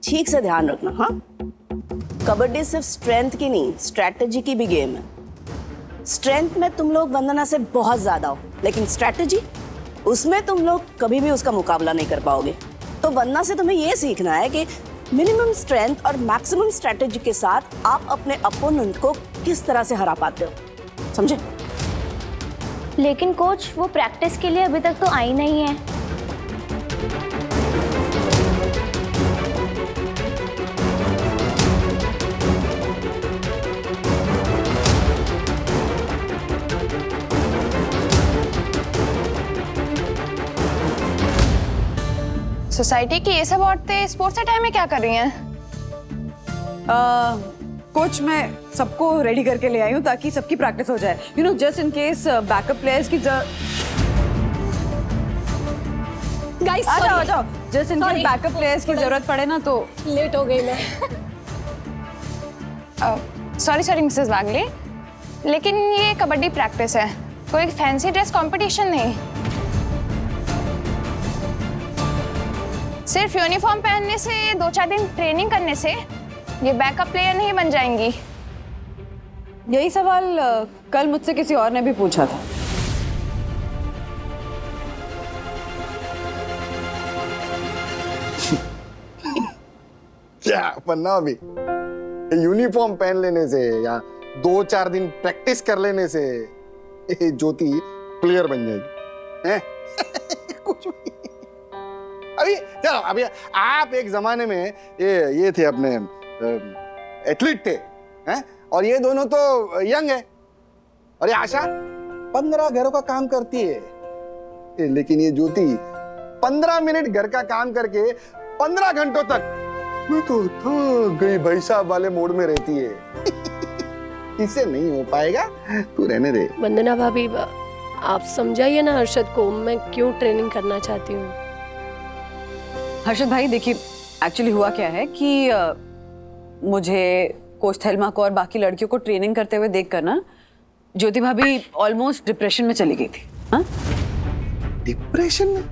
ठीक से ध्यान रखना। हाँ, कबड्डी सिर्फ स्ट्रेंथ की नहीं, स्ट्रैटेजी की भी गेम है। स्ट्रेंथ में तुम लोग वंदना से बहुत ज्यादा हो, लेकिन स्ट्रैटेजी, उसमें तुम लोग कभी भी उसका मुकाबला नहीं कर पाओगे। तो वंदना से तुम्हें ये सीखना है कि मिनिमम स्ट्रेंथ और मैक्सिमम स्ट्रैटेजी के साथ आप अपने अपोनेंट को किस तरह से हरा पाते हो, समझे? लेकिन कोच, वो प्रैक्टिस के लिए अभी तक तो आई नहीं है। सोसाइटी की ये सब औरतें स्पोर्ट्स के टाइम में क्या कर रही हैं? कोच, मैं सबको रेडी करके ले आई हूँ ताकि सबकी प्रैक्टिस हो जाए। You know, just in case backup players की गाइस आ जाओ। Just in case backup players की जरूरत पड़े ना तो। लेट हो गई मैं। सॉरी मिसेस बागले, लेकिन ये कबड्डी प्रैक्टिस है, कोई फैंसी ड्रेस कंपटीशन नहीं। सिर्फ यूनिफॉर्म पहनने से, 2-4 दिन ट्रेनिंग करने से ये बैकअप प्लेयर नहीं बन जाएंगी। यही सवाल कल मुझसे किसी और ने भी पूछा था। क्या बनना अभी यूनिफॉर्म पहन लेने से या 2-4 दिन प्रैक्टिस कर लेने से ज्योति प्लेयर बन जाएगी हैं? कुछ भी। अभी चलो, अभी आप एक जमाने में ये थे अपने एथलीट थे हैं, और ये दोनों तो यंग है, और ये आशा 15 घरों का काम करती है, लेकिन ये ज्योति 15 मिनट घर का काम करके 15 घंटों तक मैं तो थक गई भाई साहब वाले मोड में रहती है। इससे नहीं हो पाएगा, तू रहने दे। वंदना भाभी, आप समझाइए ना हर्षद को, मैं क्यों ट्रेनिंग करना चाहती हूँ। हर्षद भाई देखिए, एक्चुअली हुआ क्या है कि मुझे कोच थेल्मा को और बाकी लड़कियों को ट्रेनिंग करते हुए देखकर ना ज्योति भाभी ऑलमोस्ट डिप्रेशन में चली गई थी। हाँ, डिप्रेशन में?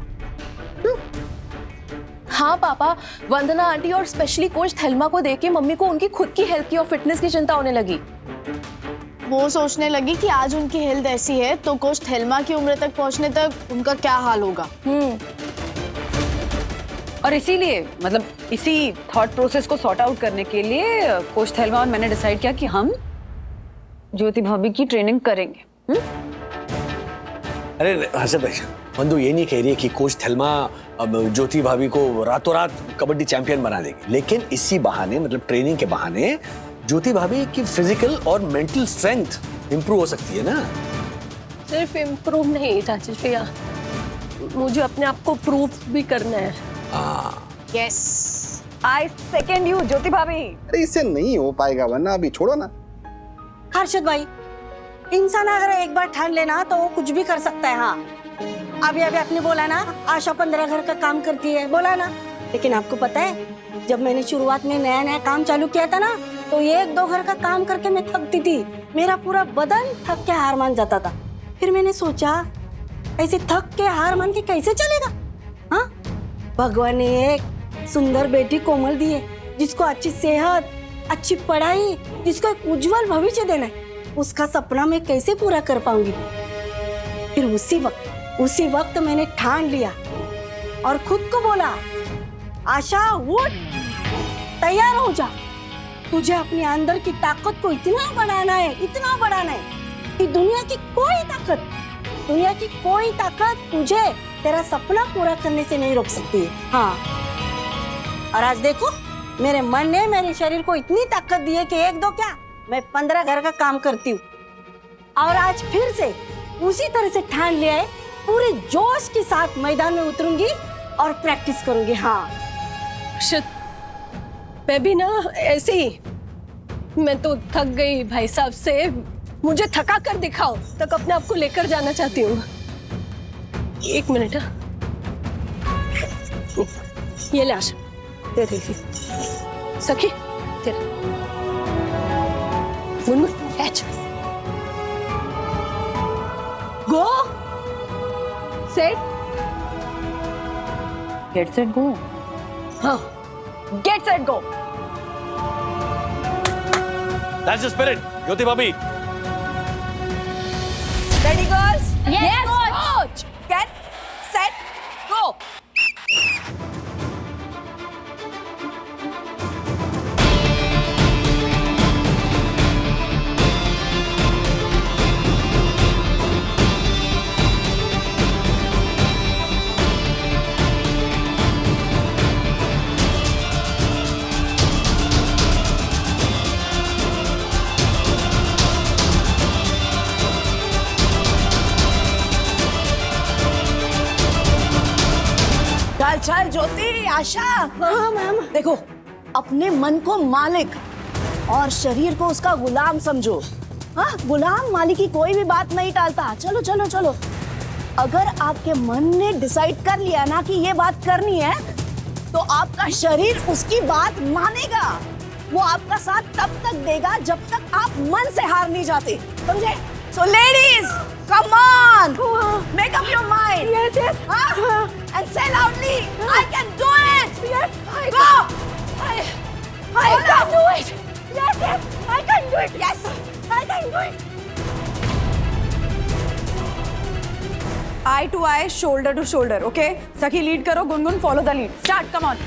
हाँ पापा, वंदना आंटी और स्पेशली कोच थेल्मा को देख के मम्मी को उनकी खुद की हेल्थ की और फिटनेस की चिंता होने लगी। वो सोचने लगी कि आज उनकी हेल्थ ऐसी है तो कोच थेल्मा की उम्र तक पहुंचने तक उनका क्या हाल होगा। और इसीलिए, मतलब इसी थॉट प्रोसेस को सॉर्ट आउट करने के लिए कोच थेल्मा और मैंने डिसाइड किया कि हम ज्योति भाभी की ट्रेनिंग करेंगे। अरे हर्षद भाई, बंधु ये नहीं कह रही है कि कोच थेल्मा अब ज्योति भाभी को रातों रात कबड्डी चैंपियन बना देगी, लेकिन इसी बहाने, मतलब ट्रेनिंग के बहाने, ज्योति भाभी की फिजिकल और मेंटल स्ट्रेंथ इंप्रूव हो सकती है ना। सिर्फ इम्प्रूव नहीं राजेश भैया, मुझे अपने आप को प्रूव भी करना है। यस, आई सेकंड यू ज्योति भाभी। अरे इससे नहीं हो पाएगा, वरना अभी छोड़ो ना। हर्षद भाई, इंसान अगर एक बार ठान लेना तो वो कुछ भी कर सकता है। हाँ, अभी आपने बोला ना आशा 15 घर का काम करती है, बोला ना, लेकिन आपको पता है जब मैंने शुरुआत में नया नया काम चालू किया था ना, तो 1-2 घर का काम करके मैं थकती थी, मेरा पूरा बदन थक के हार मान जाता था। फिर मैंने सोचा ऐसे थक के हार मान के कैसे चलेगा। हाँ, भगवान ने एक सुंदर बेटी कोमल दी है, जिसको अच्छी सेहत, अच्छी पढ़ाई, जिसको एक उज्जवल भविष्य देना है, उसका सपना मैं कैसे पूरा कर पाऊंगी। फिर उसी वक्त मैंने ठान लिया और खुद को बोला, आशा उठ, तैयार हो जा, तुझे अपने अंदर की ताकत को इतना बढ़ाना है कि दुनिया की कोई ताकत तुझे तेरा सपना पूरा करने से नहीं रोक सकती है। हाँ, और आज देखो मेरे मन ने मेरे शरीर को इतनी ताकत दी है कि 1-2 क्या, मैं 15 घर का काम करती हूँ। और आज फिर से उसी तरह से ठान लिया है, पूरे जोश के साथ मैदान में उतरूंगी और प्रैक्टिस करूंगी। हाँ मैं भी ना ऐसे ही, मैं तो थक गई भाई साहब से, मुझे थका कर दिखाओ तक अपने आप को लेकर जाना चाहती हूँ। 1 मिनट। ये ले आशा, दे दीजिए सखी, तेरा गुनगुन, कैच, गो, सेट, गेट सेट गो। हाँ, get set go. That's the spirit, ज्योति भाभी। Ready, girls? Yes, coach. Get set, go. चल चल ज्योति, आशा। हाँ मैम। देखो, अपने मन को मालिक और शरीर को उसका गुलाम समझो। हाँ, गुलाम मालिक की कोई भी बात नहीं टालता। चलो चलो चलो। अगर आपके मन ने डिसाइड कर लिया ना कि ये बात करनी है, तो आपका शरीर उसकी बात मानेगा। वो आपका साथ तब तक देगा जब तक आप मन से हार नहीं जाते, समझे? So ladies, come on, make up your mind. Yes, yes. And say loudly, I can do it. Yes, go. I can do it. Yes, yes, I can do it. Yes, I can do it. Eye to eye, shoulder to shoulder. Okay? सखी lead करो, Gungun follow the lead. Start. Come on.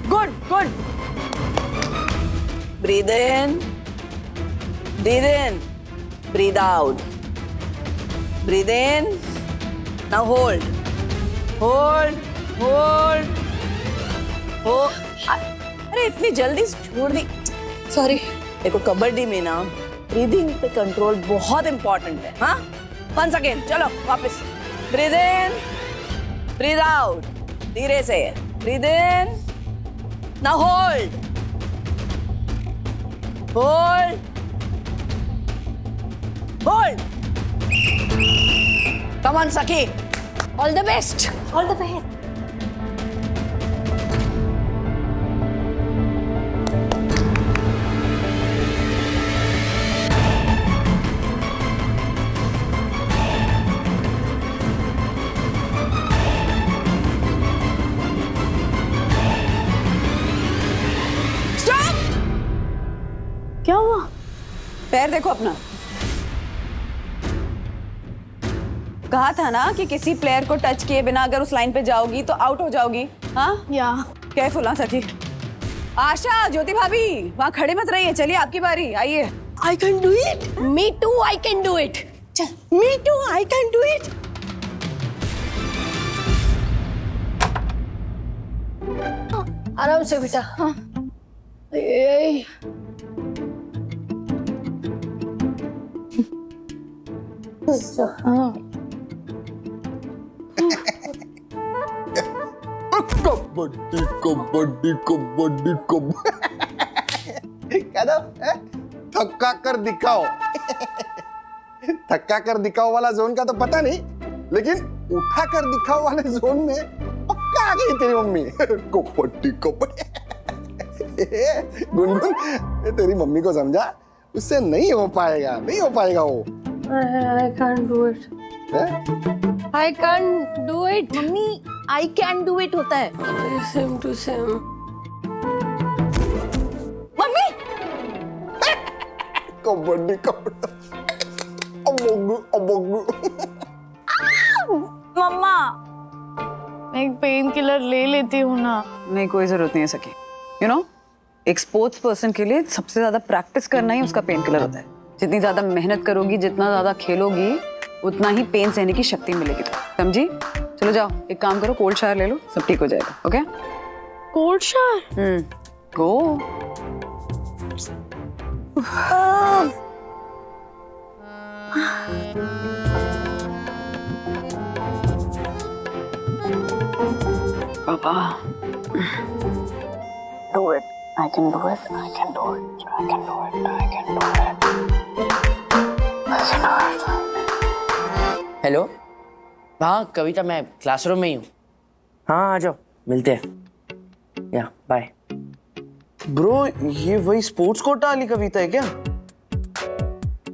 Good, good. Breathe in. Breathe in. Breathe out. Breathe in. Now hold. Hold. Hold. Hold. अरे इतनी जल्दी छोड़ दी। Sorry. देखो कबड्डी में ना breathing पे कंट्रोल बहुत इंपॉर्टेंट है। हाँ? Once again. चलो वापस। Breathe in. Breathe out. धीरे से। Breathe in. Now hold. Hold. Hold. Come on, Sakhi. All the best. All the best. क्या हुआ? पैर देखो अपना। कहा था ना कि किसी प्लेयर को टच किए बिना अगर उस लाइन पे जाओगी तो आउट हो जाओगी। हाँ? या केयरफुल हाँ सखी। आशा, ज्योति भाभी, वहाँ खड़े मत रहिए। चलिए आपकी बारी, आइए। I can do it. Me too, I can do it. चल, me too, I can do it. आराम से बेटा। हाँ। ए कबड्डी कबड्डी कबड्डी कबड्डी क्या नाम है? थक्का कर दिखाओ। थक्का कर दिखाओ वाला जोन का तो पता नहीं, लेकिन उठा कर दिखाओ वाले जोन में पक्का आ गई तेरी मम्मी। कबड्डी कबड्डी। गुनगुन, तेरी मम्मी को समझा, उससे नहीं हो पाएगा, नहीं हो पाएगा वो। I can't do it. I can't do it. Mummy, I can do it होता है। Same to same. Mummy, kabaddi kabaddi. अबोगु अबोगु। मम्मा। मैं एक पेन किलर ले लेती हूँ ना। नहीं, कोई जरूरत नहीं है सखी। यू नो, एक स्पोर्ट्स पर्सन के लिए सबसे ज्यादा प्रैक्टिस करना ही उसका पेन किलर होता है। जितनी ज्यादा मेहनत करोगी, जितना ज्यादा खेलोगी, उतना ही पेन सहने की शक्ति मिलेगी। समझी? चलो जाओ, एक काम करो, कोल्ड शावर ले लो, सब ठीक हो जाएगा। Okay? Cold shower? Go. Papa, do it. I can do it. I can do it. I can do it. I can do it. I can do it. Hello, हाँ कविता, मैं क्लासरूम में ही हूँ। हाँ आ जाओ, मिलते हैं। या बाय। ब्रो, ये वही स्पोर्ट्स कोटा वाली कविता है क्या?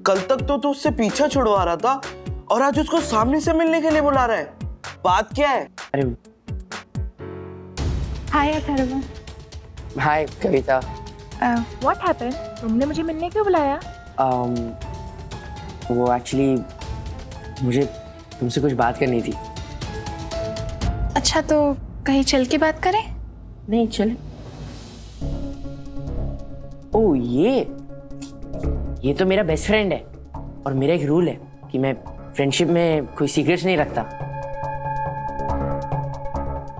कल तक तो तू उससे पीछा छुड़वा रहा था और आज उसको सामने से मिलने के लिए बुला रहा है। बात क्या है? अरे hi Atharv. Hi Kavita. What happened? तुमने मुझे मिलने क्यों बुलाया? वो एक्चुअली मुझे तुमसे कुछ बात करनी थी। अच्छा तो कहीं चल के बात करें? नहीं चले। ओह ये तो मेरा बेस्ट फ्रेंड है और मेरा एक रूल है कि मैं फ्रेंडशिप में कोई सीक्रेट्स नहीं रखता।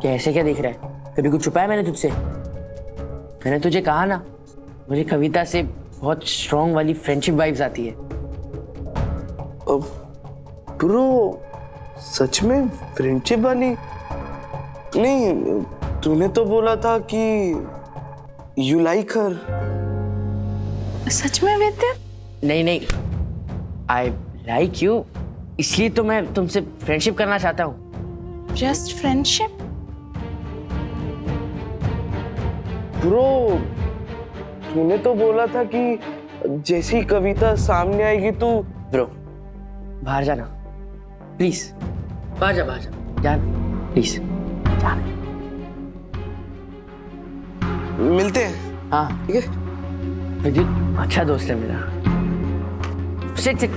क्या ऐसे क्या देख रहा है? कभी कुछ छुपाया मैंने तुझसे? मैंने तुझे कहा ना, मुझे कविता से बहुत स्ट्रॉन्ग वाली फ्रेंडशिप वाइब्स आती है। ब्रो सच में फ्रेंडशिप वाली? नहीं, तूने तो बोला था कि यू लाइक हर। सच में विद्या? नहीं, आई लाइक यू, इसलिए तो मैं तुमसे फ्रेंडशिप करना चाहता हूँ। Just friendship? ब्रो तूने तो बोला था कि जैसी कविता सामने आएगी तू। ब्रो बाहर जाना प्लीज, बाहर जा जाना प्लीज, जाना। मिलते हैं। हाँ ठीक है। विद्युत अच्छा दोस्त है मेरा। सिट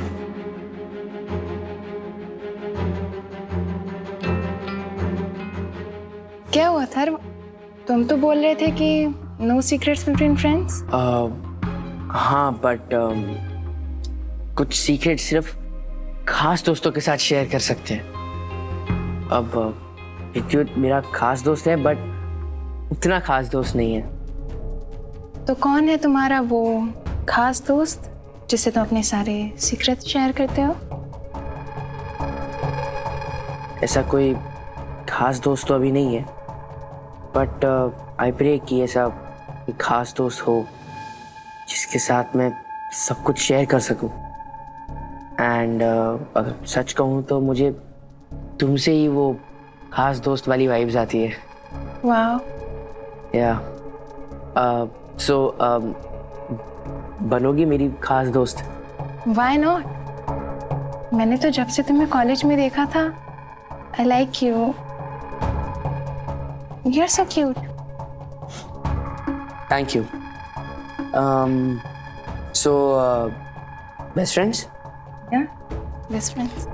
क्या हुआ अथर्व? तुम तो बोल रहे थे कि नो सीक्रेट्स बिटवीन फ्रेंड्स। हाँ बट कुछ सीक्रेट सिर्फ खास दोस्तों के साथ शेयर कर सकते हैं। अब विद्युत मेरा खास दोस्त है बट उतना खास दोस्त नहीं है। तो कौन है तुम्हारा वो खास दोस्त जिससे तुम अपने सारे सीक्रेट शेयर करते हो? ऐसा कोई खास दोस्त तो अभी नहीं है बट आई प्रे कि ऐसा कोई खास दोस्त हो जिसके साथ मैं सब कुछ शेयर कर सकूं। एंड अगर सच कहूँ तो मुझे तुमसे ही वो खास दोस्त वाली वाइब्स आती है। वाह। या सो बनोगी मेरी खास दोस्त? Why not? मैंने तो जब से तुम्हें कॉलेज में देखा था, I like you, you are so cute. Thank you. So best friends? या बेस्ट फ्रेंड्स।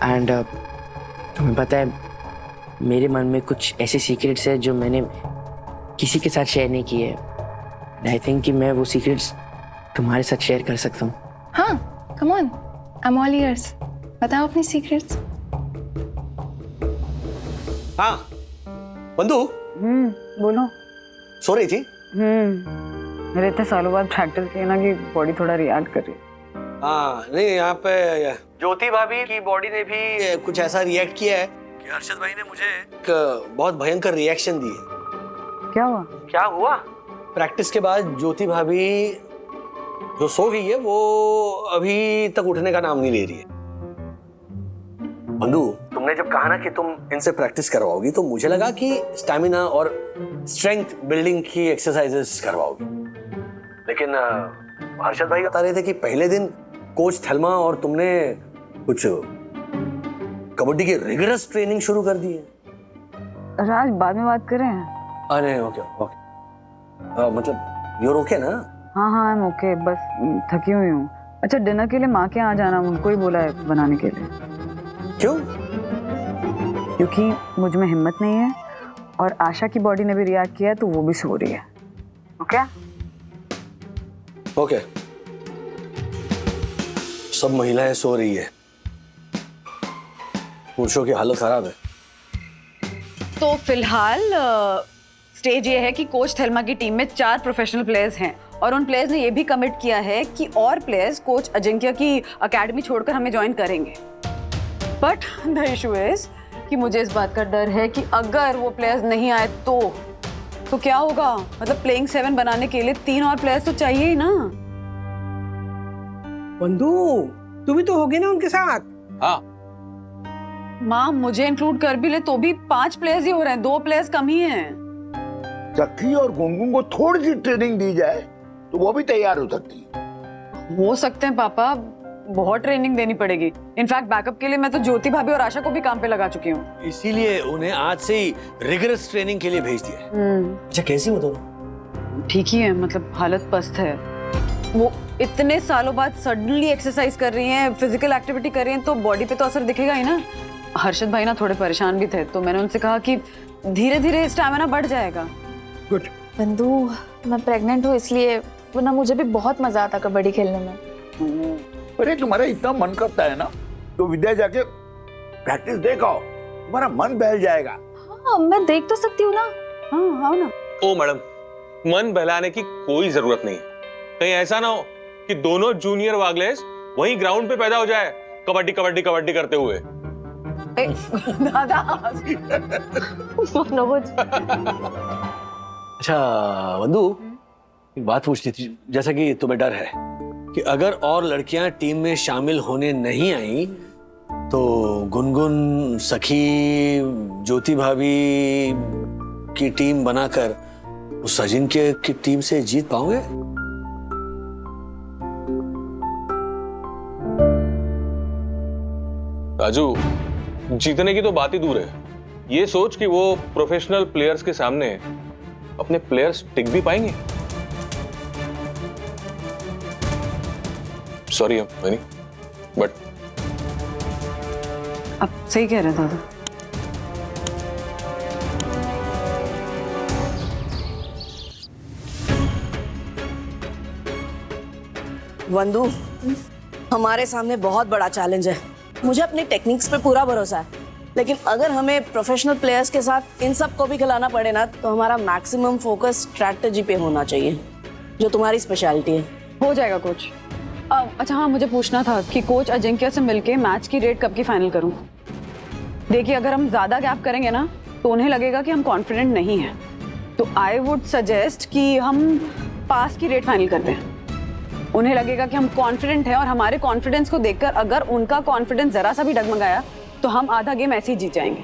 एंड तुम्हें पता है मेरे मन में कुछ ऐसे सीक्रेट्स है जो मैंने किसी के साथ शेयर नहीं किए। आई थिंक कि मैं वो सीक्रेट्स तुम्हारे साथ शेयर कर सकता हूँ। हाँ come on, I am all years. बताओ अपनी सीक्रेट्स। हाँ बंधु, बोलो। सो रही थी? मेरे इतने सालों बाद प्रैक्टिस किया ना कि बॉडी थोड़ा रिएक्ट कर रही है। हाँ नहीं, यहाँ पे ज्योति भाभी की बॉडी ने भी कुछ ऐसा रिएक्ट किया है कि हर्षद भाई ने मुझे एक बहुत भयंकर रिएक्शन दी है। क्या हुआ? क्या हुआ? प्रैक्टिस के बाद ज्योति भाभी जो सो गई है वो अभी तक उठने का नाम नहीं ले रही है। बंधु, तुमने जब कहा ना कि तुम इनसे प्रैक्टिस करवाओगी तो मुझे लगा कि स्टैमिना और स्ट्रेंथ बिल्डिंग की एक्सरसाइजेस करवाओगी, लेकिन हर्षद भाई बता रहे थे कि पहले दिन कोच थेल्मा और तुमने कुछ कबड्डी की रिगरस ट्रेनिंग शुरू कर दी है। राज बाद में बात करें। अरे ओके मतलब you're okay ना? हाँ आई एम ओके, बस थकी हुई हूँ। अच्छा डिनर के लिए माँ के यहाँ जाना, उनको ही बोला है बनाने के लिए। क्यों? क्योंकि मुझ में हिम्मत नहीं है और आशा की बॉडी ने भी रिएक्ट किया है तो वो भी सो रही है। ओके सब महिलाएं सो रही है, पुरुषों की हालत खराब है। तो फिलहाल स्टेज ये है कि कोच थेल्मा की टीम में 4 प्रोफेशनल प्लेयर्स हैं और उन प्लेयर्स ने ये भी कमिट किया है कि और प्लेयर्स कोच अजिंक्य की एकेडमी छोड़कर हमें ज्वाइन करेंगे। बट द इशू इज कि मुझे इस बात का डर है कि अगर वो प्लेयर्स नहीं आए तो क्या होगा? मतलब प्लेइंग 7 बनाने के लिए 3 और प्लेयर्स तो चाहिए ही ना। बंधु तू भी तो होगी ना उनके साथ? हाँ माँ मुझे इंक्लूड कर भी ले तो भी 5 प्लेयर्स ही हो रहे हैं, 2 प्लेयर्स कम ही हैं। चक्की और गुनगुन को थोड़ी सी ट्रेनिंग दी जाए तो वो भी तैयार हो सकती है। हो सकते हैं पापा, बहुत ट्रेनिंग देनी पड़ेगी। इनफैक्ट बैकअप के लिए मैं तो ज्योति भाभी और आशा को भी काम पे लगा चुकी हूँ। इसीलिए उन्हें आज से ही रिगरस ट्रेनिंग के लिए भेज दिया है। अच्छा कैसी हो दोनों? ठीक ही है, मतलब हालत पस्त है। वो इतने सालों बाद सडनली एक्सरसाइज कर रही हैं, फिजिकल एक्टिविटी कर रही हैं, तो बॉडी पे तो असर दिखेगा ही ना। हर्षद भाई ना थोड़े परेशान भी थे, तो मैंने उनसे कहा कि धीरे धीरे स्टैमिना बढ़ जाएगा। गुड। बंधु, मैं प्रेग्नेंट हूँ इसलिए, वरना मुझे भी बहुत मजा आता कबड्डी खेलने में। अरे तुम्हारा इतना मन करता है ना तो विद्या जाके प्रैक्टिस देख आओ, तुम्हारा मन बहल जाएगा। हाँ, मैं देख तो सकती हूँ ना। हाँ आओ ना। ओ मैडम, मन बहलाने की कोई जरूरत नहीं है। कहीं ऐसा ना हो कि दोनों जूनियर वागलेस वहीं ग्राउंड पे पैदा हो जाए, कबड्डी कबड्डी कबड्डी करते हुए। दादा। अच्छा वंदु, एक बात पूछनी थी। जैसा कि तुम्हें डर है कि अगर और लड़कियां टीम में शामिल होने नहीं आई तो गुनगुन, सखी, ज्योति भाभी की टीम बनाकर उस सजिन की टीम से जीत पाओगे? राजू, जीतने की तो बात ही दूर है। ये सोच कि वो प्रोफेशनल प्लेयर्स के सामने अपने प्लेयर्स टिक भी पाएंगे। सॉरी मनी, बट अब सही कह रहे दादा। वंदु, हमारे सामने बहुत बड़ा चैलेंज है। मुझे अपनी टेक्निक्स पे पूरा भरोसा है, लेकिन अगर हमें प्रोफेशनल प्लेयर्स के साथ इन सब को भी खिलाना पड़े ना, तो हमारा मैक्सिमम फोकस स्ट्रैटेजी पे होना चाहिए, जो तुम्हारी स्पेशलिटी है। हो जाएगा कोच। अच्छा हाँ, मुझे पूछना था कि कोच अजिंक्य से मिलके मैच की रेट कब की फाइनल करूं? देखिए, अगर हम ज्यादा गैप करेंगे ना तो उन्हें लगेगा कि हम कॉन्फिडेंट नहीं हैं। तो आई वुड सजेस्ट कि हम पास की रेट फाइनल करते हैं। उन्हें लगेगा कि हम कॉन्फिडेंट हैं, और हमारे कॉन्फिडेंस को देखकर अगर उनका कॉन्फिडेंस जरा सा भी डगमगाया तो हम आधा गेम ऐसे ही जीत जाएंगे।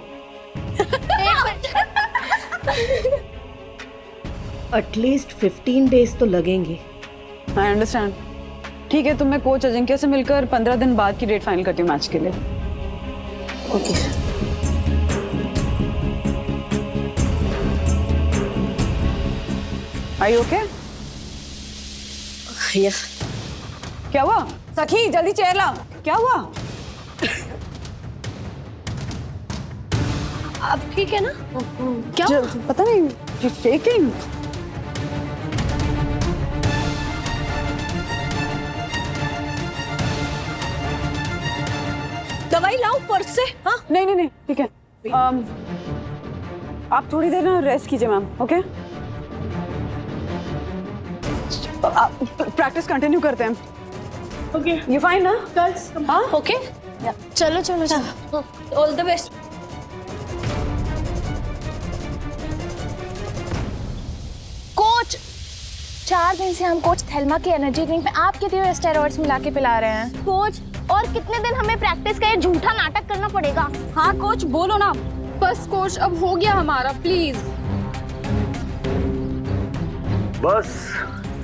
एटलीस्ट 15 डेज तो लगेंगे। I understand. ठीक है, तो मैं कोच अजिंक्य से मिलकर 15 दिन बाद की डेट फाइनल करती हूँ मैच के लिए। Okay. Are you okay? Yes. क्या हुआ? सखी जल्दी चेयर ला। क्या हुआ? अब ठीक है ना? क्या? पता नहीं, she's shaking. दवाई लाऊं पर्स से? हाँ नहीं ठीक है। आप थोड़ी देर ना रेस्ट कीजिए मैम, ओके? प्रैक्टिस कंटिन्यू करते हैं। ओके, यू फाइन ना? गर्ल्स हाँ ओके, चलो चलो चलो, ऑल द बेस्ट। कोच, 4 दिन से हम कोच थेल्मा की एनर्जी ड्रिंक में आपके दिए स्टेरॉइड्स मिला के पिला रहे हैं। कोच, और कितने दिन हमें प्रैक्टिस का ये झूठा नाटक करना पड़ेगा? हाँ कोच, बोलो ना। बस कोच, अब हो गया हमारा, प्लीज। बस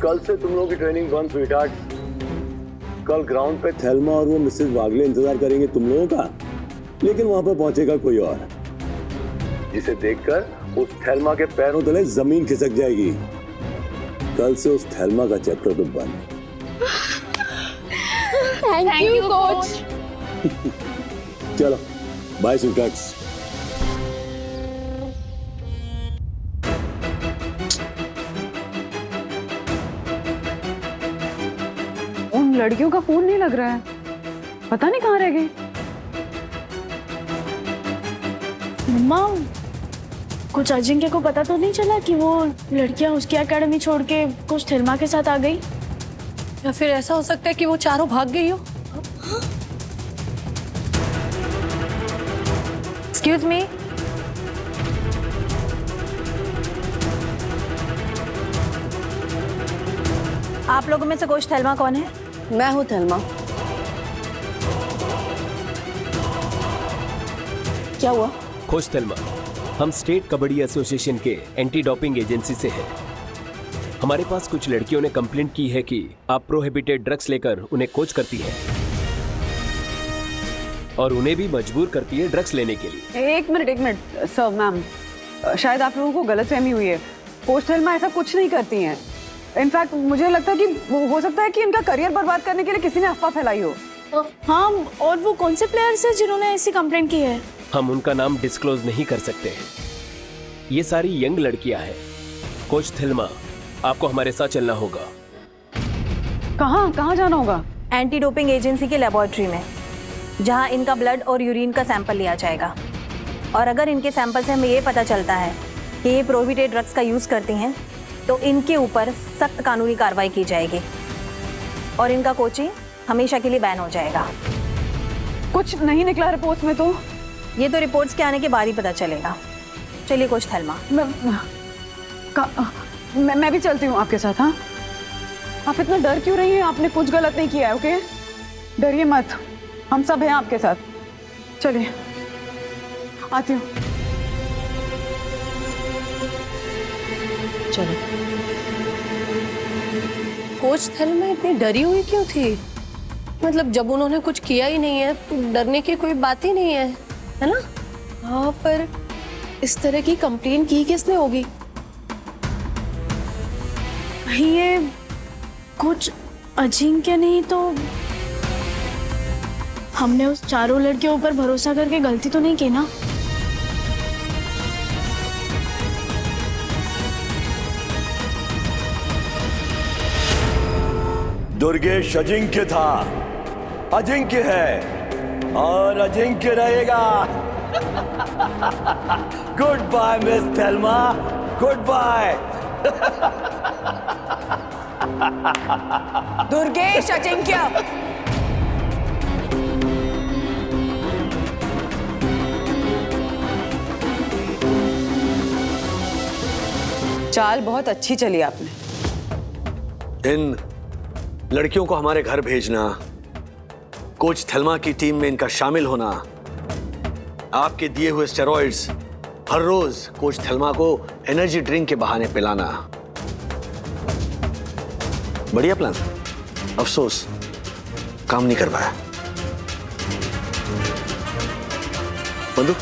कल से तुम लोगों की ट्रेनिंग बंद, स्वीटहार्ट। कल ग्राउंड पे थेल्मा और वो मिसेस वागले इंतजार करेंगे तुम लोगों का, लेकिन वहां पर पहुंचेगा कोई और, जिसे देखकर उस थेल्मा के पैरों तले जमीन खिसक जाएगी। कल से उस थेल्मा का चैप्टर तो बंद। Thank you coach. चलो बाय स्वीटहार्ट्स। उन लड़कियों का फोन नहीं लग रहा है, पता नहीं कहाँ रह गई। मम्मा, कुछ अजिंक्य को पता तो नहीं चला कि वो लड़कियां उसकी एकेडमी छोड़ के कुछ थेल्मा के साथ आ गई? या फिर ऐसा हो सकता है कि वो चारों भाग गई हो? Excuse me. आप लोगों में से कोच थेल्मा कौन है? मैं हूँ थेल्मा। क्या हुआ? कोच थेल्मा, हम स्टेट कबड्डी एसोसिएशन के एंटी डोपिंग एजेंसी से हैं। हमारे पास कुछ लड़कियों ने कंप्लेंट की है कि आप प्रोहिबिटेड ड्रग्स लेकर उन्हें कोच करती हैं। और उन्हें भी मजबूर करती है ड्रग्स लेने के लिए। एक मिनट सर मैम, शायद आप लोगों को गलतफहमी हुई है। कोच थेल्मा ऐसा कुछ नहीं करती हैं। इनफैक्ट मुझे लगता है कि हो सकता है कि इनका करियर बर्बाद करने के लिए किसी ने अफवाह फैलाई हो। हाँ, और वो कौन से प्लेयर्स हैं जिन्होंने ऐसी कंप्लेंट की है? हम उनका नाम डिस्क्लोज नहीं कर सकते हैं। ये सारी यंग लड़कियां हैं। कोच थेल्मा, आपको हमारे साथ चलना होगा। कहाँ जाना होगा? एंटी डोपिंग एजेंसी के लेबोरेटरी में, जहां इनका ब्लड और यूरिन का सैंपल लिया जाएगा। और अगर इनके सैंपल से हमें ये पता चलता है कि ये प्रोहिबिटेड ड्रग्स का यूज़ करती हैं, तो इनके ऊपर सख्त कानूनी कार्रवाई की जाएगी और इनका कोचिंग हमेशा के लिए बैन हो जाएगा। कुछ नहीं निकला रिपोर्ट्स में तो? ये तो रिपोर्ट्स के आने के बाद ही पता चलेगा। चलिए कोच थेल्मा। मैं भी चलती हूँ आपके साथ। हाँ, आप इतना डर क्यों रही हैं? आपने कुछ गलत नहीं किया है। ओके, डरिए मत, हम सब हैं आपके साथ। चलिए, आती हूँ। चलो। कोच थेल्मा इतनी डरी हुई क्यों थी? मतलब जब उन्होंने कुछ किया ही नहीं है तो डरने की कोई बात ही नहीं है ना? हाँ, पर इस तरह की कंप्लेन की किसने होगी? ये कुछ अजिंक्य नहीं तो हमने उस चारों लड़कियों ऊपर भरोसा करके गलती तो नहीं की ना? दुर्गेश अजिंक्य था, अजिंक्य है और अजिंक्य रहेगा। Good bye miss Thelma, good bye. Durgesh Ajinkya, चाल बहुत अच्छी चली आपने। इन लड़कियों को हमारे घर भेजना, कोच थेल्मा की टीम में इनका शामिल होना, आपके दिए हुए स्टेरॉइड्स हर रोज कोच थेल्मा को एनर्जी ड्रिंक के बहाने पिलाना, बढ़िया प्लान। अफसोस काम नहीं कर पाया। बंधु,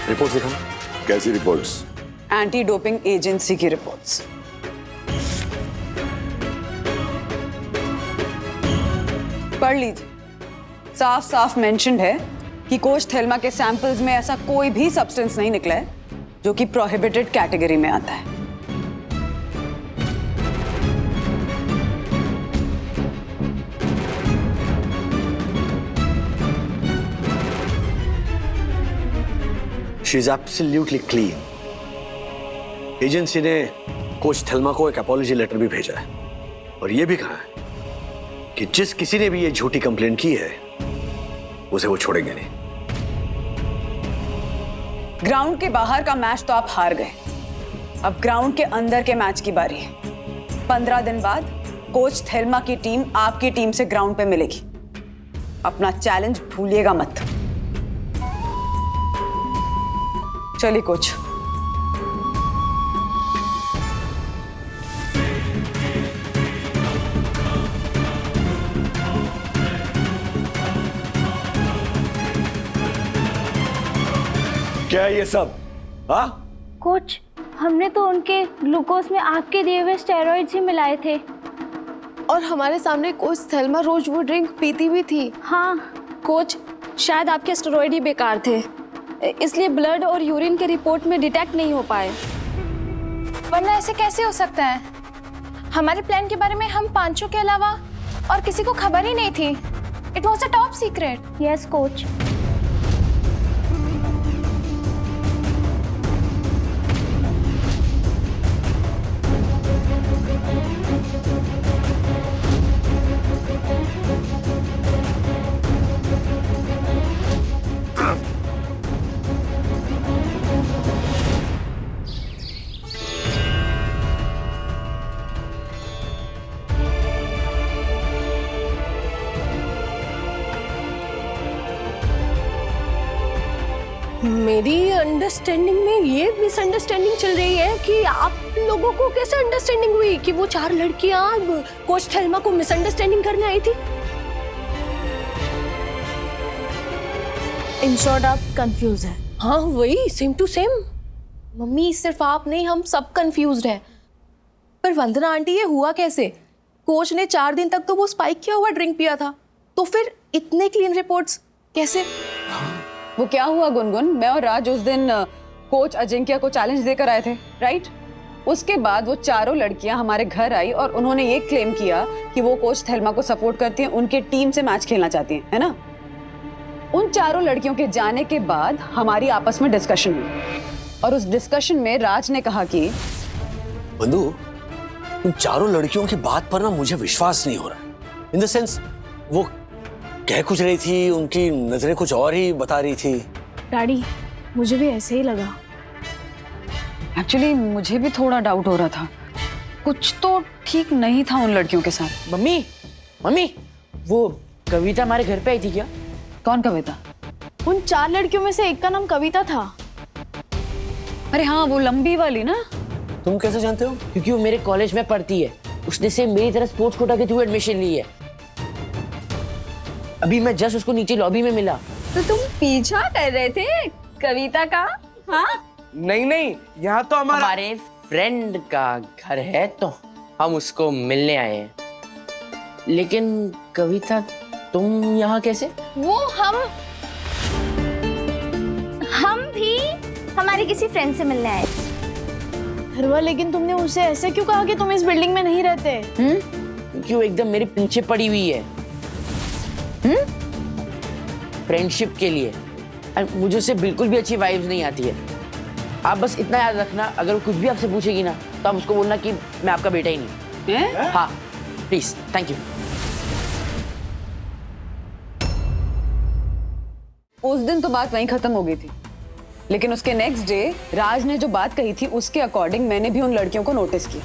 रिपोर्ट्स दिखाना। कैसी रिपोर्ट्स? एंटी डोपिंग एजेंसी की रिपोर्ट्स। पढ़ लीजिए, साफ साफ मेंशन्ड है कि कोच थेल्मा के सैंपल्स में ऐसा कोई भी सब्सटेंस नहीं निकला है जो कि प्रोहिबिटेड कैटेगरी में आता है। She is absolutely clean. Agency ने कोच थेल्मा को एक अपॉलजी लेटर भी भेजा है और यह भी कहा है कि जिस किसी ने भी ये झूठी कंप्लेंट की है उसे वो छोड़ेंगे नहीं। ग्राउंड के बाहर का मैच तो आप हार गए, अब ग्राउंड के अंदर के मैच की बारी है। 15 दिन बाद कोच थेल्मा की टीम आपकी टीम से ग्राउंड पे मिलेगी। अपना चैलेंज भूलिएगा मत। चलिए कोच। क्या है ये सब? हाँ? कोच, हमने तो उनके ग्लूकोज में आपके दिए हुए स्टेरॉइड्स ही मिलाए थे। और हमारे सामने कोच थेल्मा रोज वो ड्रिंक पीती भी थी। हाँ कोच, शायद आपके स्टेरॉइड ही बेकार थे, इसलिए ब्लड और यूरिन के रिपोर्ट में डिटेक्ट नहीं हो पाए। वरना ऐसे कैसे हो सकता है? हमारे प्लान के बारे में हम पांचों के अलावा और किसी को खबर ही नहीं थी। It was a top secret. Yes coach. मेरी अंडरस्टैंडिंग में ये मिसअंडरस्टैंडिंग चल रही है कि आप लोगों को कैसे अंडरस्टैंडिंग हुई कि वो 4 लड़कियां कोच थेल्मा को मिसअंडरस्टैंडिंग करने आई थी? इन शॉर्ट आप कंफ्यूज हैं। हाँ वही, सेम टू सेम। मम्मी सिर्फ आप नहीं, हम सब कंफ्यूज्ड हैं। पर वंदना आंटी ये हुआ कैसे? कोच ने 4 दिन तक तो वो स्पाइक किया हुआ ड्रिंक पिया था, तो फिर इतने क्लीन रिपोर्ट्स कैसे? वो क्या हुआ गुनगुन, मैं और राज उस दिन कोच अजिंक्य को चैलेंज देकर आए थे, राइट? उसके बाद वो चारों लड़कियां हमारे घर आई और उन्होंने ये क्लेम किया कि वो कोच थेल्मा को सपोर्ट करती हैं, उनके टीम से मैच खेलना चाहती हैं, है ना? उन चारों लड़कियों के जाने के बाद हमारी आपस में डिस्कशन हुई और उस डिस्कशन में राज ने कहा कि बंधु, उन चारों लड़कियों की बात पर ना मुझे विश्वास नहीं हो रहा, इन द सेंस वो कह कुछ रही थी, उनकी नजरें कुछ और ही बता रही थी। डैडी, मुझे भी ऐसे ही लगा। एक्चुअली मुझे भी थोड़ा डाउट हो रहा था, कुछ तो ठीक नहीं था उन लड़कियों के साथ। मम्मी मम्मी, वो कविता हमारे घर पे आई थी क्या? कौन कविता? उन 4 लड़कियों में से एक का नाम कविता था। अरे हाँ, वो लंबी वाली ना। तुम कैसे जानते हो? क्योंकि वो मेरे कॉलेज में पढ़ती है, उसने से मेरी तरह स्पोर्ट्स कोटा के थ्रू एडमिशन ली है। अभी मैं जस्ट उसको नीचे लॉबी में मिला। तो तुम पीछा कर रहे थे कविता का? हाँ नहीं, यहाँ तो हमारे फ्रेंड का घर है तो हम उसको मिलने आए हैं। लेकिन कविता, तुम यहाँ कैसे? वो हम भी हमारे किसी फ्रेंड से मिलने आए थे। धरवा, लेकिन तुमने उसे ऐसे क्यों कहा कि तुम इस बिल्डिंग में नहीं रहते? क्योंकि वो एकदम मेरे पीछे पड़ी हुई है फ्रेंडशिप के लिए। मुझे उससे बिल्कुल भी अच्छी वाइब्स नहीं आती है। आप बस इतना याद रखना, अगर वो कुछ भी आपसे पूछेगी ना तो आप उसको बोलना कि मैं आपका बेटा ही नहीं। हाँ प्लीज, थैंक यू। उस दिन तो बात वहीं खत्म हो गई थी, लेकिन उसके नेक्स्ट डे राज ने जो बात कही थी उसके अकॉर्डिंग मैंने भी उन लड़कियों को नोटिस किया।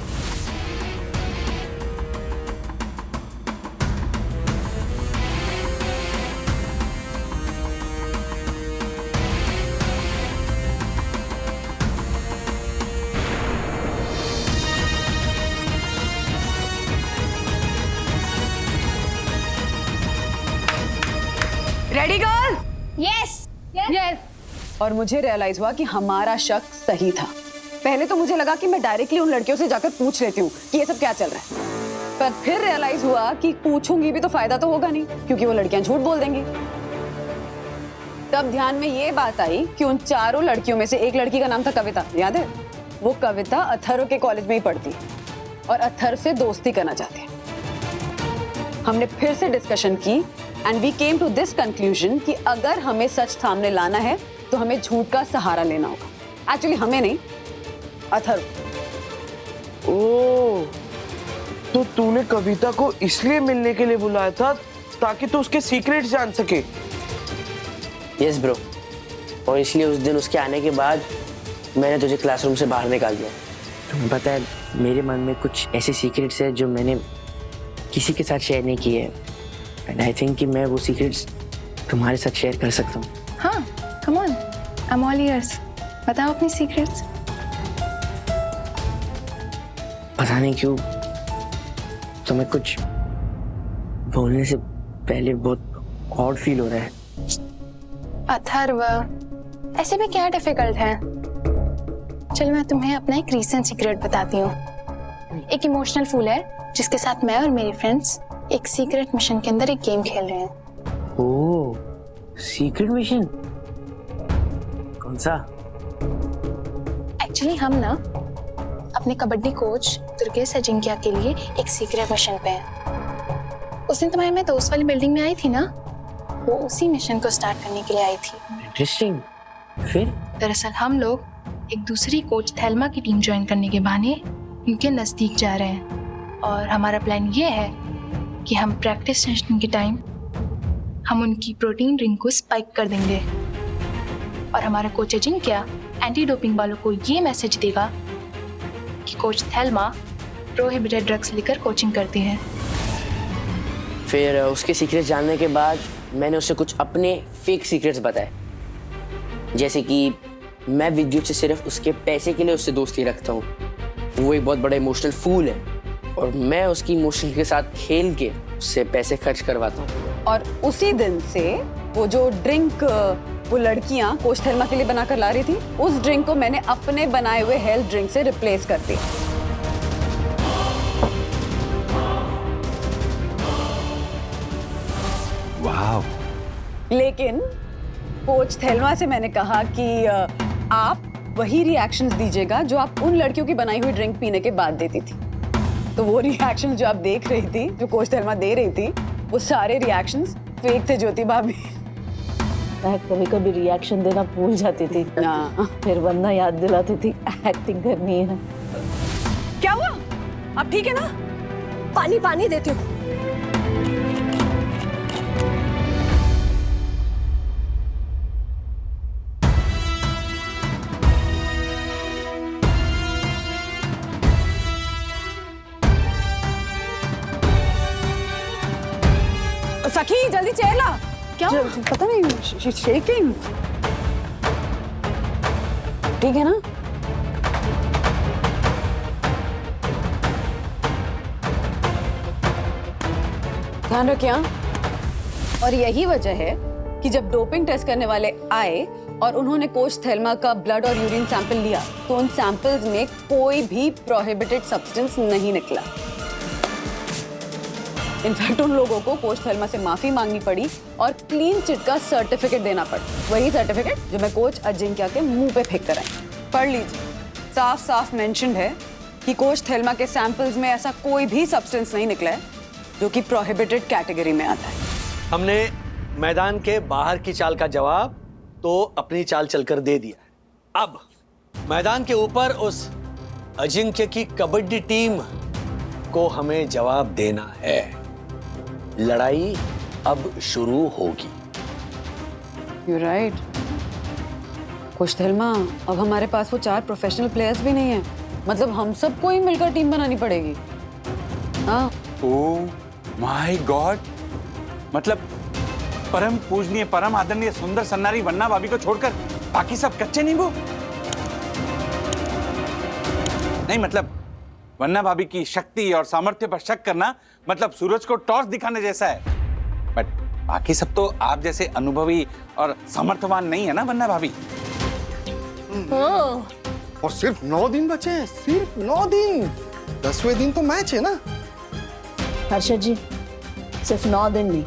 Ready girl? यस। और मुझे रियलाइज हुआ कि हमारा शक सही था। पहले तो मुझे लगा कि मैं डायरेक्टली उन लड़कियों से जाकर पूछ लेती हूँ कि ये सब क्या चल रहा है, पर फिर रियलाइज हुआ कि पूछूंगी भी तो फायदा तो होगा नहीं, क्योंकि वो लड़कियां झूठ बोल देंगी। तब ध्यान में ये बात आई कि उन चारों लड़कियों में से एक लड़की का नाम था कविता, याद है? वो कविता अथर्व के कॉलेज में ही पढ़ती और अथर्व से दोस्ती करना चाहती है। हमने फिर से डिस्कशन की and we came to this conclusion कि अगर हमें सच सामने लाना है तो हमें झूठ का सहारा लेना होगा। एक्चुअली हमें नहीं, अथर्व। ओह, तो तूने कविता को इसलिए मिलने के लिए बुलाया था ताकि तू उसके सीक्रेट जान सके? यस ब्रो, और इसलिए उस दिन उसके आने के बाद मैंने तुझे क्लासरूम से बाहर निकाल दिया। तुम्हें पता है, मेरे मन में कुछ ऐसे सीक्रेट्स है जो मैंने किसी के साथ शेयर नहीं किए हैं, एंड आई थिंक कि मैं वो सीक्रेट्स तुम्हारे साथ शेयर कर सकता हूँ। हाँ, come on, I am all ears. बताओ अपनी सीक्रेट्स। पता नहीं क्यों तुम्हें कुछ बोलने से पहले बहुत ऑड फील हो रहा है। अथर्व, ऐसे में क्या डिफिकल्ट है? चल मैं तुम्हें अपना एक रीसेंट सीक्रेट बताती हूँ। एक इमोशनल फूल है जिसके साथ मैं और मेरे फ्रेंड्स एक सीक्रेट मिशन के अंदर एक गेम खेल रहे हैं। ओह, सीक्रेट मिशन? कौन सा? एक्चुअली हम ना अपने कबड्डी कोच दुर्गेश अजिंक्य के लिए एक सीक्रेट मिशन पे हैं। उस दिन तुम्हारी मैं दोस्त वाली बिल्डिंग में आई थी ना, वो उसी मिशन को स्टार्ट करने के लिए आई थी। इंटरेस्टिंग। फिर? दरअसल हम लोग एक दूसरी कोच थेल्मा की टीम ज्वाइन करने के बहाने उनके नजदीक जा रहे हैं, और हमारा प्लान ये है कि हम प्रैक्टिस सेशन के टाइम हम उनकी प्रोटीन ड्रिंक को स्पाइक कर देंगे, और हमारा कोच अजिंक्य एंटी डोपिंग वालों को ये मैसेज देगा कि कोच थेल्मा प्रोहिबिटेड ड्रग्स लेकर कोचिंग करती है। फिर उसके सीक्रेट्स जानने के बाद मैंने उसे कुछ अपने फेक सीक्रेट्स बताए, जैसे कि मैं विद्युत से सिर्फ उसके पैसे के लिए उससे दोस्ती रखता हूँ, वो एक बहुत बड़ा इमोशनल फूल है और मैं उसकी इमोशन के साथ खेल के उससे पैसे खर्च करवाता हूँ। और उसी दिन से वो जो ड्रिंक वो लड़कियां कोच थेल्मा के लिए बनाकर ला रही थी, उस ड्रिंक को मैंने अपने बनाए हुए हेल्थ ड्रिंक से रिप्लेस कर दिया। वाह। लेकिन कोच थेल्मा से मैंने कहा कि आप वही रिएक्शंस दीजिएगा जो आप उन लड़कियों की बनाई हुई ड्रिंक पीने के बाद देती थी। तो वो रिएक्शंस जो आप देख रही थी, जो कोच थेल्मा दे रही थी, वो सारे रिएक्शंस फेक थे ज्योति भाभी। मैं कभी कभी रिएक्शन देना भूल जाती थी, फिर वरना याद दिलाती थी एक्टिंग करनी है। क्या हुआ? आप ठीक है ना? पानी पानी देती हूँ। सखी जल्दी चेयर ला। क्या? पता नहीं, शेकिंग। ठीक है ना? ध्यान रखिए। और यही वजह है कि जब डोपिंग टेस्ट करने वाले आए और उन्होंने कोच थेल्मा का ब्लड और यूरिन सैंपल लिया तो उन सैंपल्स में कोई भी प्रोहिबिटेड सब्सटेंस नहीं निकला। इनफैक्ट उन लोगों को कोच थेल्मा से माफी मांगनी पड़ी और क्लीन चिट का सर्टिफिकेट देना पड़ा। वही सर्टिफिकेट जो मैं कोच अजिंक्य के मुंह पे फेंक कर आई। पढ़ लीजिए, साफ साफ मेंशन्ड है कि कोच थेल्मा के सैंपल्स में ऐसा कोई भी सब्सटेंस नहीं निकला है जो कि प्रोहिबिटेड कैटेगरी में आता है। हमने मैदान के बाहर की चाल का जवाब तो अपनी चाल चलकर दे दिया। अब मैदान के ऊपर उस अजिंक्य की कबड्डी टीम को हमें जवाब देना है। लड़ाई अब शुरू होगी। You're right. कोच थेल्मा, अब हमारे पास वो 4 प्रोफेशनल प्लेयर्स भी नहीं है। मतलब हम सबको ही मिलकर टीम बनानी पड़ेगी। हाँ। ओह माय गॉड, मतलब परम पूजनीय, परम आदरणीय, सुंदर सन्नारी वन्ना भाभी को छोड़कर बाकी सब कच्चे नींबू। नहीं मतलब वन्ना भाभी की शक्ति और सामर्थ्य पर शक करना मतलब सूरज को टॉर्च दिखाने जैसा है। बट बाकी सब तो आप जैसे अनुभवी और समर्थवान नहीं है ना वन्ना भाभी। और सिर्फ 9 दिन बचे हैं, सिर्फ 9 दिन। 10वें दिन तो मैच है ना। हर्षद जी, सिर्फ 9 दिन नहीं,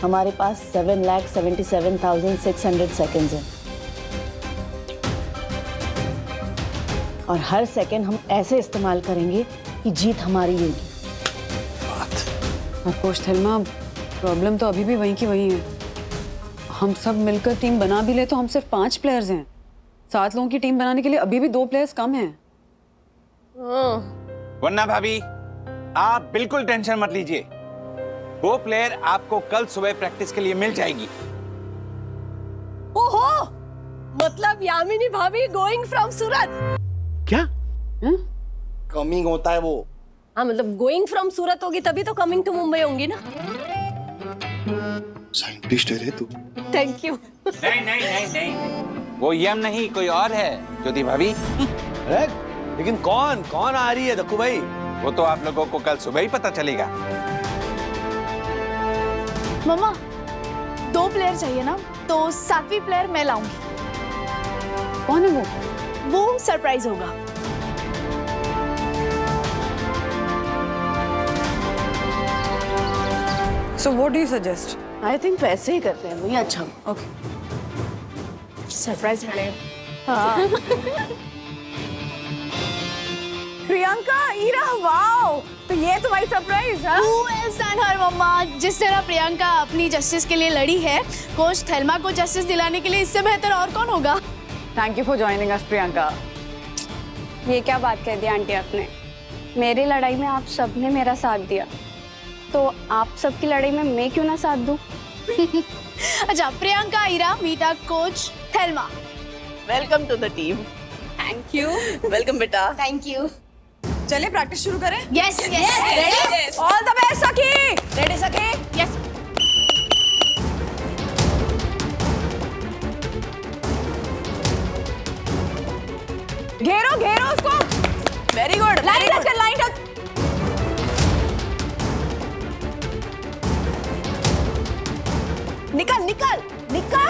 हमारे पास 7,77,600 सेकेंड्स हैं और हर सेकेंड हम ऐसे इस्तेमाल करेंगे कि जीत हमारी होगी। और कोच थेल्मा, प्रॉब्लम तो अभी भी वहीं की वहीं है। हम सब मिलकर टीम बना भी ले तो हम सिर्फ 5 प्लेयर्स हैं। 7 लोगों की टीम बनाने के लिए अभी भी 2 प्लेयर्स कम हैं। वन्ना भाभी, आप बिल्कुल टेंशन मत लीजिए। वो प्लेयर आपको कल सुबह प्रैक्टिस के लिए मिल जाएगी। ओहो, मतलब यामिनी भाभी गोइंग फ्रॉम सूरत। क्या? कमिंग होता है वो। हाँ, मतलब गोइंग फ्रॉम सूरत होगी तभी तो कमिंग टू मुंबई होंगी ना। साइंटिस्ट है तू। Thank you. नहीं नहीं नहीं नहीं, वो यम नहीं, कोई और है ज्योति भाभी। अरे लेकिन कौन कौन आ रही है दक्कू भाई? वो तो आप लोगों को कल सुबह ही पता चलेगा। मम्मा, 2 प्लेयर चाहिए ना, तो 7वीं प्लेयर मैं लाऊंगी। कौन है वो? वो सरप्राइज होगा। So what do you suggest? I think वैसे ही करते हैं, वही अच्छा। ओके। सरप्राइज मिलेगा। हाँ। प्रियंका, ईरा, वाओ! तो ये तुम्हारी सरप्राइज है? Who else than her, मम्मा? जिस तरह प्रियंका अपनी जस्टिस के लिए लड़ी है, कोच थेल्मा को जस्टिस दिलाने के लिए इससे बेहतर और कौन होगा? थैंक यू फॉर जॉइनिंग अस प्रियंका। ये क्या बात कह दी आंटी आपने? मेरी लड़ाई में आप सबने मेरा साथ दिया, तो आप सबकी लड़ाई में मैं क्यों ना साथ दूं? अच्छा, Priyanka, Ira, Meeta, coach Thelma, welcome to the team. Thank you. Welcome बेटा। Thank you. चलिए प्रैक्टिस शुरू करें। Yes yes, ready? All the best Sakhi. Ready Sakhi? Yes. घेरो घेरो उसको। Very good. लाइन टच कर, लाइन टच। निकल निकल निकल।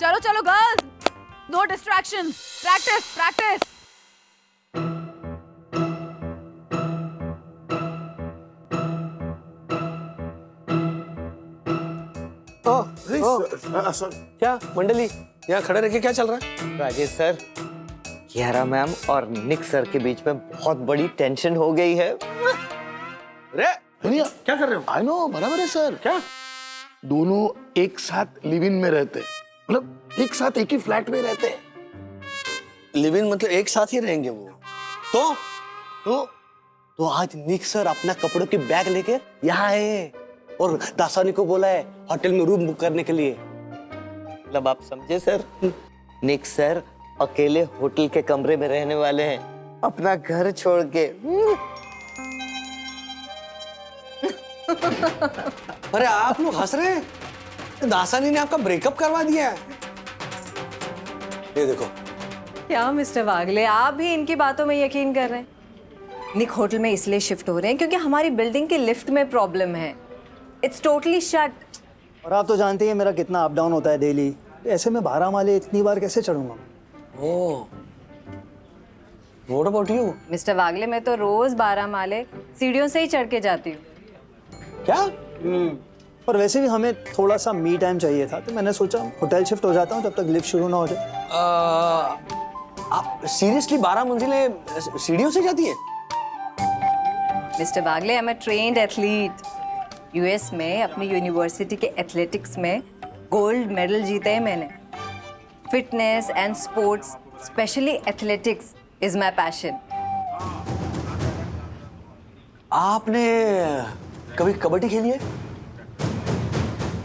चलो चलो girls, no distraction, practice practice. क्या मंडली यहाँ खड़े रह के क्या चल रहा है? राजेश सर, कियारा मैम और निक सर के बीच में बहुत बड़ी टेंशन हो गई है। अरे क्या कर रहे हो? आई नो, बराबर है सर। क्या? दोनों एक साथ लिव इन में रहते हैं, मतलब एक साथ एक ही फ्लैट में रहते हैं। लिव इन मतलब एक साथ ही रहेंगे वो? तो आज निक सर अपना कपड़ों की बैग लेकर यहाँ आए और दासानी को बोला है होटल में रूम बुक करने के लिए। मतलब आप समझे सर, निक सर अकेले होटल के कमरे में रहने वाले हैं, अपना घर छोड़ के। अरे आप लोग हंस रहे हैं? दासानी ने आपका ब्रेकअप करवा दिया है। ये देखो। क्या मिस्टर वागले, आप भी इनकी बातों में यकीन कर रहे हैं? निक होटल में इसलिए शिफ्ट हो रहे हैं क्योंकि हमारी बिल्डिंग के लिफ्ट में प्रॉब्लम है। It's totally shut. और आप तो जानते हैं मेरा कितना अप डाउन होता है डेली, ऐसे में 12 माले इतनी बार कैसे चढ़ूंगा? ओह, व्हाट अबाउट यू? मिस्टर वागले, मैं तो रोज 12 माले सीढ़ियों से ही चढ़ के जाती हूँ। क्या? पर वैसे भी हमें थोड़ा सा मी टाइम चाहिए था, तो मैंने सोचा होटल शिफ्ट हो जाता हूँ जब तक लिफ्ट शुरू ना हो जाए। आप सीरियसली 12 मंजिलें सीढ़ियों से जाती हैं? Mister Wagle, I am a trained athlete. US में अपनी यूनिवर्सिटी के एथलेटिक्स में गोल्ड मेडल जीते हैं मैंने। Fitness and sports, specially athletics, is my passion. आपने कभी कबड्डी खेली है?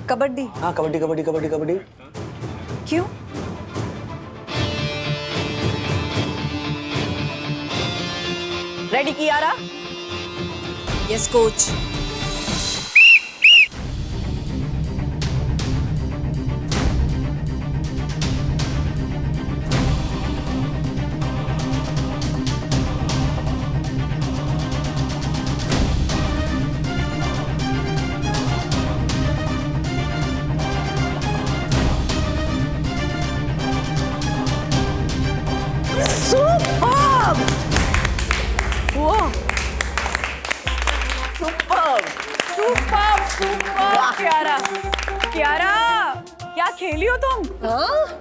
कबड्डी? हाँ, कबड्डी कबड्डी कबड्डी कबड्डी। क्यों? Ready Kiara? Yes coach. Kiara, क्या खेली हो तुम?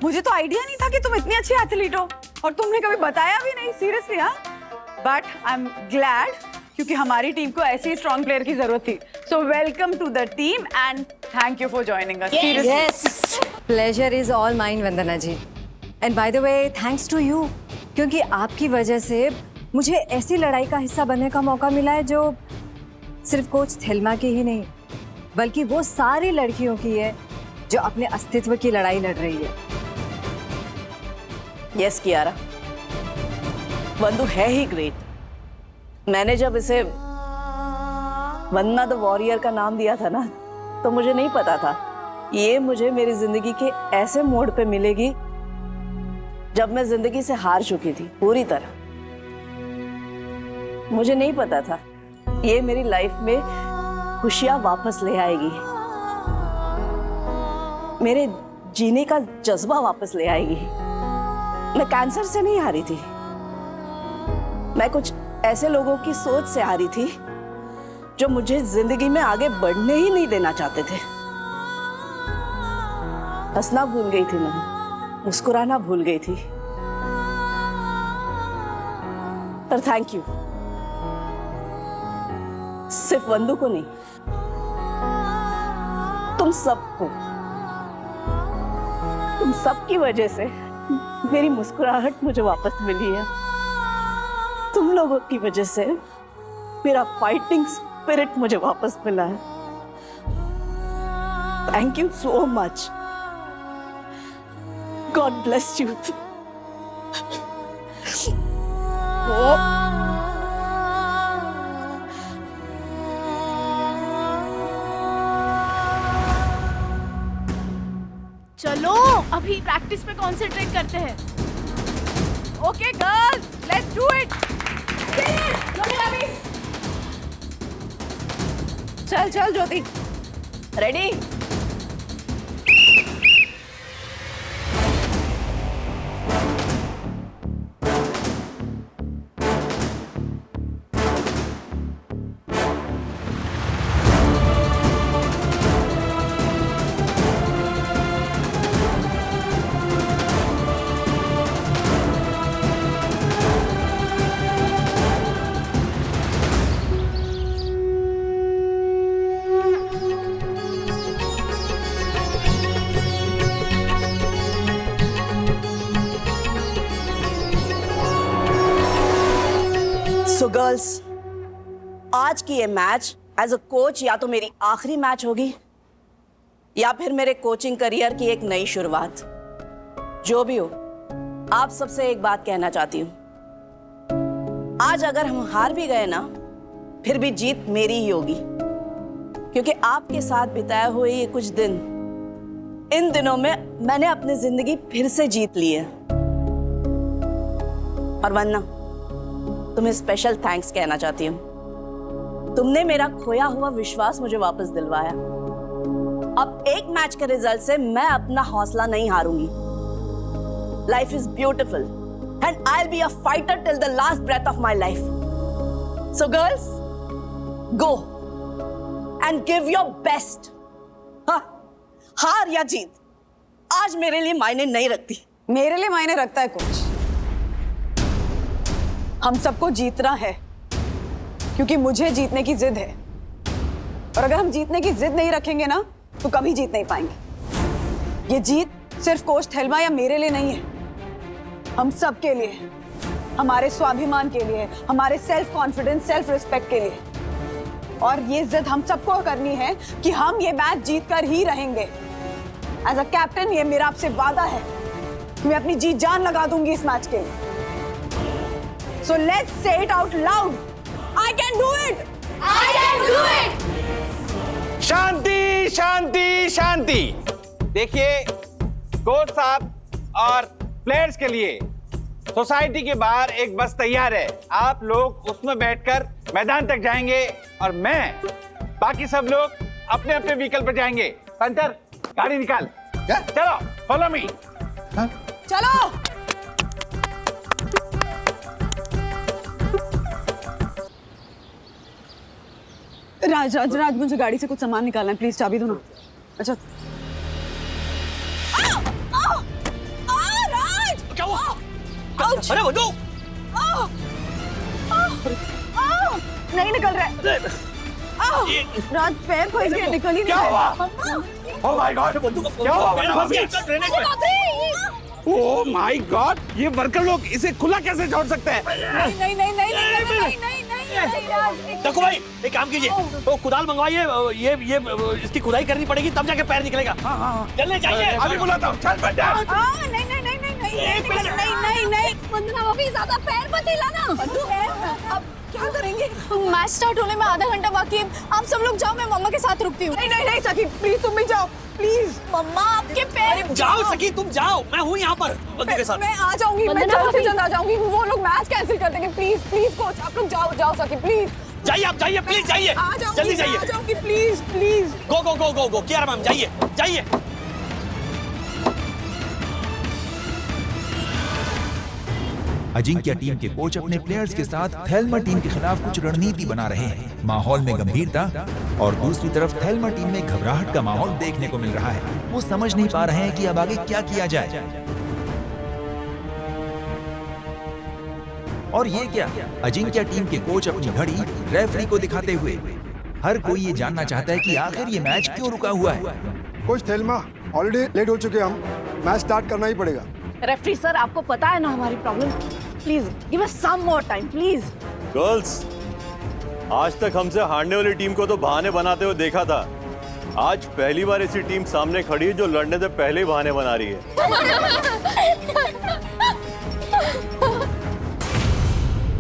मुझे तो आइडिया नहीं था कि तुम इतनी अच्छी एथलीट हो, और तुमने कभी बताया भी नहीं। सीरियसली? हाँ, बट आई एम ग्लैड, क्योंकि हमारी टीम को ऐसी स्ट्रॉन्ग प्लेयर की जरूरत थी। So welcome to the team and thank you for joining us. Yes, pleasure is all mine Vandana ji. And by the way, thanks to you, क्योंकि आपकी वजह से मुझे ऐसी लड़ाई का हिस्सा बनने का मौका मिला है जो सिर्फ कोच थेल्मा की ही नहीं, बल्कि वो सारी लड़कियों की है जो अपने अस्तित्व की लड़ाई लड़ रही है। यस कियारा, वंदू है ही ग्रेट। मैंने जब इसे वंदना द वॉरियर का नाम दिया था ना, तो मुझे नहीं पता था ये मुझे मेरी जिंदगी के ऐसे मोड़ पे मिलेगी जब मैं जिंदगी से हार चुकी थी पूरी तरह। मुझे नहीं पता था ये मेरी लाइफ में खुशियां वापस ले आएगी, मेरे जीने का जज्बा वापस ले आएगी। मैं कैंसर से नहीं हारी थी, मैं कुछ ऐसे लोगों की सोच से हारी थी जो मुझे जिंदगी में आगे बढ़ने ही नहीं देना चाहते थे। हंसना भूल गई थी मैं, मुस्कुराना भूल गई थी। पर थैंक यू, सिर्फ वंदू को नहीं, तुम सबको, तुम सबकी वजह से मेरी मुस्कुराहट मुझे वापस मिली है। तुम लोगों की वजह से मेरा फाइटिंग स्पिरिट मुझे वापस मिला है। Thank you so much. God bless you. चलो अभी प्रैक्टिस पे कंसंट्रेट करते हैं। Okay girls, let's do it. चल चल ज्योति, रेडी? सो गर्ल्स, आज की ये मैच एज अ कोच या तो मेरी आखिरी मैच होगी या फिर मेरे कोचिंग करियर की एक नई शुरुआत। जो भी हो, आप सबसे एक बात कहना चाहती हूं। आज अगर हम हार भी गए ना, फिर भी जीत मेरी ही होगी, क्योंकि आपके साथ बिताए हुए ये कुछ दिन, इन दिनों में मैंने अपनी जिंदगी फिर से जीत ली है। और वन्ना, तुम्हें स्पेशल थैंक्स कहना चाहती हूं। तुमने मेरा खोया हुआ विश्वास मुझे वापस दिलवाया। अब एक मैच के रिजल्ट से मैं अपना हौसला नहीं हारूंगी। Life is beautiful and I will be a fighter till the last breath of my life. So girls, go and give your best. हार या जीत आज मेरे लिए मायने नहीं रखती। मेरे लिए मायने रखता है कोच। हम सबको जीतना है, क्योंकि मुझे जीतने की जिद है, और अगर हम जीतने की जिद नहीं रखेंगे ना तो कभी जीत नहीं पाएंगे। ये जीत सिर्फ कोच थेल्मा या मेरे लिए नहीं है, हम सब के लिए, हमारे स्वाभिमान के लिए, हमारे सेल्फ कॉन्फिडेंस, सेल्फ रिस्पेक्ट के लिए। और ये जिद हम सबको करनी है कि हम ये मैच जीत कर ही रहेंगे। एज अ कैप्टन ये मेरा आपसे वादा है कि मैं अपनी जी जान लगा दूंगी इस मैच के लिए। So let's say it out loud. I can do it. I can do it. शांति शांति शांति। देखिए, कोच साहब और प्लेयर्स के लिए सोसाइटी के बाहर एक बस तैयार है। आप लोग उसमें बैठकर मैदान तक जाएंगे और मैं बाकी सब लोग अपने अपने व्हीकल पर जाएंगे। पंटर, गाड़ी निकाल। चलो, फॉलो मी। चलो। राज, मुझे गाड़ी से कुछ सामान निकालना है, प्लीज चाबी दो ना। अच्छा। राज! क्या हुआ? अरे वो दो! नहीं निकल रहा है। राज, पैर फंस गया, निकल ही नहीं रहा है। ओह माय गॉड, क्या हुआ? ओह माय गॉड, ये वर्कर लोग इसे खुला कैसे छोड़ सकते हैं? नहीं। देखो भाई, एक काम कीजिए, तो कुदाल मंगवाइए, ये इसकी खुदाई करनी पड़ेगी, तब जाके पैर निकलेगा। चलने चाहिए। अभी बुलाता हूँ। चल बेटा। नहीं, वंदना भाभी, ज्यादा पैर मत हिलाना। अब क्या करेंगे? मैच स्टार्ट होने में आधा घंटा बाकी है। आप सब लोग जाओ, मैं मम्मा के साथ रुकती हूँ। नहीं सखी, प्लीज तुम भी जाओ, प्लीज। मम्मा, आपके पैर। जाओ सखी, तुम जाओ, मैं हूँ यहाँ पर बंदू के साथ। मैं आ जाऊंगी, मैं जल्द से जल्द आ जाऊंगी। वो लोग मैच कैंसिल कर देंगे। प्लीज कोच, आप लोग जाओ सखी, प्लीज। जाइए, आप जाइए, प्लीज जाइए, जल्दी जाइए। आ जाऊंगी, प्लीज। गो, कियारा मैम, जाइए। अजिंक्य टीम के कोच अपने प्लेयर्स के साथ थेल्मा टीम के खिलाफ कुछ रणनीति बना रहे हैं। माहौल में गंभीरता और दूसरी तरफ थेल्मा टीम में घबराहट का माहौल देखने को मिल रहा है। वो समझ नहीं पा रहे हैं कि अब आगे क्या किया जाए। और ये क्या, अजिंक्य टीम के कोच अपनी घड़ी रेफरी को दिखाते हुए। हर कोई ये जानना चाहता है कि आखिर ये मैच क्यों रुका हुआ है। कोच थेल्मा, ऑलरेडी लेट हो चुके हैं हम, मैच स्टार्ट करना ही पड़ेगा। रेफरी सर, आपको पता है ना हमारी problem. Please give us some more time, please. Girls, आज तक हमसे हारने वाली टीम को तो बहाने बनाते हुए देखा था। आज पहली बार ऐसी टीम सामने खड़ी है जो लड़ने से पहले ही बहाने बना रही है।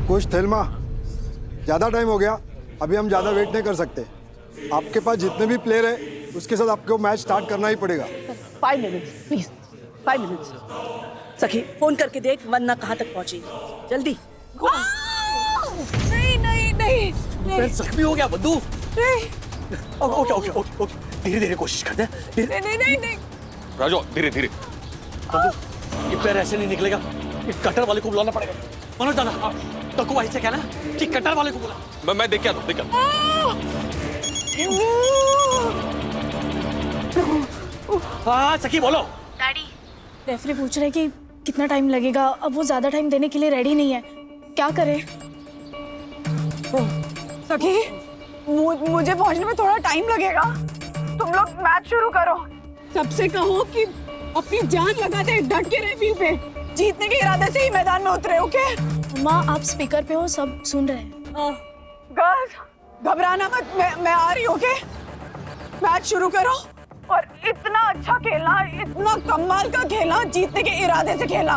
कोच थेल्मा, ज्यादा टाइम हो गया, अभी हम ज्यादा वेट नहीं कर सकते। आपके पास जितने भी प्लेयर है उसके साथ आपको मैच स्टार्ट करना ही पड़ेगा। 5 मिनट्स प्लीज, 5 मिनट्स। सखी, फोन करके देख वन्ना कहाँ तक पहुंची। जल्दी। नहीं। जख्मी हो गया बंदू। ओके, धीरे कोशिश करते हैं। नहीं। राजू, धीरे। बंदू, ये पैर ऐसे नहीं निकलेगा, ये कटर वाले को बुलाना पड़ेगा। मनोज दादा, तो को वहीं से कहना कि कटर वाले को बुला। मैं देख के आता हूँ। हाँ सखी, बोलो। डैडी, रेफरी पूछ रहे कि कितना टाइम लगेगा। अब वो ज्यादा टाइम देने के लिए रेडी नहीं है, क्या करें? सखी, मुझे पहुंचने में थोड़ा टाइम लगेगा। तुम लोग मैच शुरू करो। सबसे कहो कि अपनी जान लगाते डट के रहे फील्ड पे। जीतने के इरादे से ही मैदान में उतरे, ओके? माँ आप स्पीकर पे हो, सब सुन रहे हैं। गर्ल्स घबराना मत, मैं आ रही हूँ। ओके मैच शुरू करो और इतना अच्छा खेलना, इतना कमाल का खेलना, जीतने के इरादे से खेलना,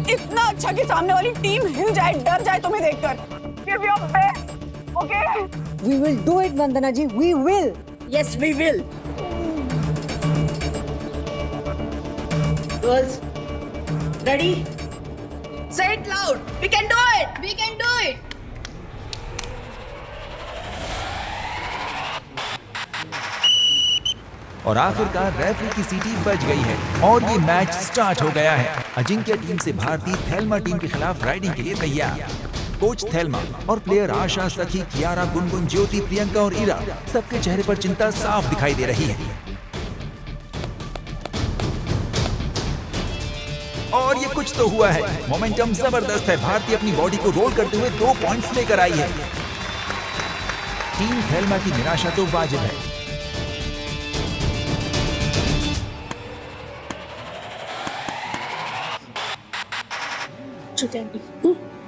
इतना अच्छा कि सामने वाली टीम हिल जाए, डर जाए तुम्हें देखकर। Give your best, okay? We will do it, Vandana ji. We will. Yes, we will. Girls, ready? Say it loud. We can do it. We can do it. और आखिरकार रेफरी की सीटी बज गई है और ये मैच स्टार्ट हो गया है। अजिंक्य टीम से भारतीय थेल्मा टीम के खिलाफ राइडिंग के लिए तैयार। कोच थेल्मा और प्लेयर आशा, सखी, कियारा, गुनगुन, ज्योति, प्रियंका और ईरा सबके चेहरे पर चिंता साफ दिखाई दे रही है। और ये कुछ तो हुआ है, मोमेंटम जबरदस्त है। भारतीय अपनी बॉडी को रोल करते हुए 2 पॉइंट्स लेकर आई है। टीम थेल्मा की निराशा तो वाजिब है।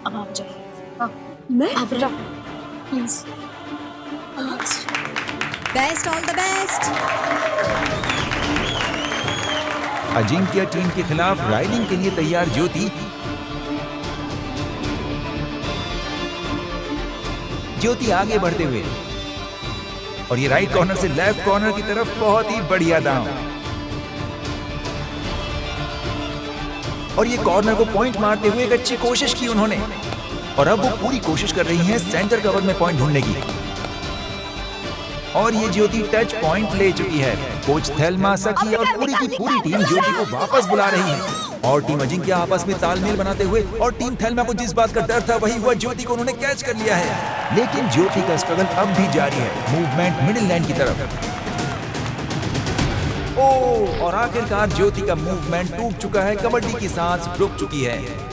अब आप जाइए। मैं आप जा please. Best, all the best. Ajinkya team के खिलाफ राइडिंग के लिए तैयार ज्योति। ज्योति आगे बढ़ते हुए और ये राइट कॉर्नर से लेफ्ट कॉर्नर की तरफ बहुत ही बढ़िया दांव। और ये कॉर्नर को पॉइंट मारते हुए एक अच्छी कोशिश की उन्होंने और अब वो पूरी कोशिश कर रही हैं सेंटर कवर में पॉइंट ढूंढने की। और ये ज्योति टच पॉइंट ले चुकी है। कोच थेल्मा, सखी और पूरी की पूरी टीम ज्योति को वापस बुला रही है और टीम अजिंक्य आपस में तालमेल बनाते हुए और टीम थेल्मा को जिस बात का डर था वही हुआ, ज्योति को उन्होंने कैच कर लिया है। लेकिन ज्योति का स्ट्रगल अब भी जारी है, मूवमेंट मिडिल लाइन की तरफ। ओह, और आखिरकार ज्योति का मूवमेंट टूट चुका है, कबड्डी की सांस रुक चुकी है।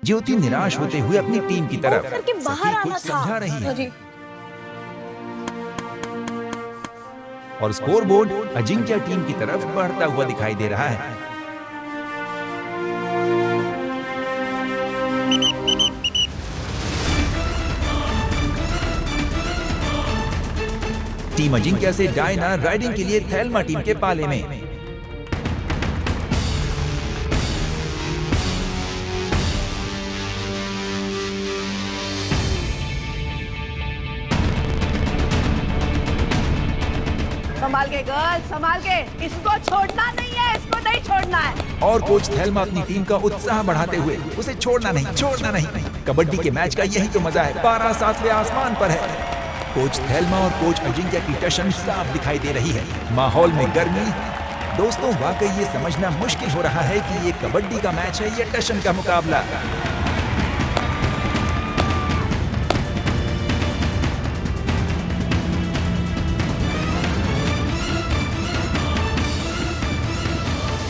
ज्योति निराश होते हुए अपनी टीम की तरफ बाहर कुछ आना समझा था। रही है और स्कोरबोर्ड अजिंक्य टीम की तरफ बढ़ता हुआ दिखाई दे रहा है। टीम अजिंक्य से डायना राइडिंग के लिए थेल्मा टीम के पाले में। संभाल के गर्ल, संभाल के। इसको छोड़ना नहीं है, इसको नहीं छोड़ना है। और कोच थेल्मा अपनी टीम का उत्साह बढ़ाते हुए उसे छोड़ना नहीं, छोड़ना नहीं। कबड्डी के मैच का यही तो मजा है, 12 सातवें आसमान पर है। कोच थेल्मा और कोच अजिंक्य की टशन साफ दिखाई दे रही है। माहौल में गर्मी। दोस्तों, वाकई ये समझना मुश्किल हो रहा है कि ये कबड्डी का मैच है या टशन का मुकाबला।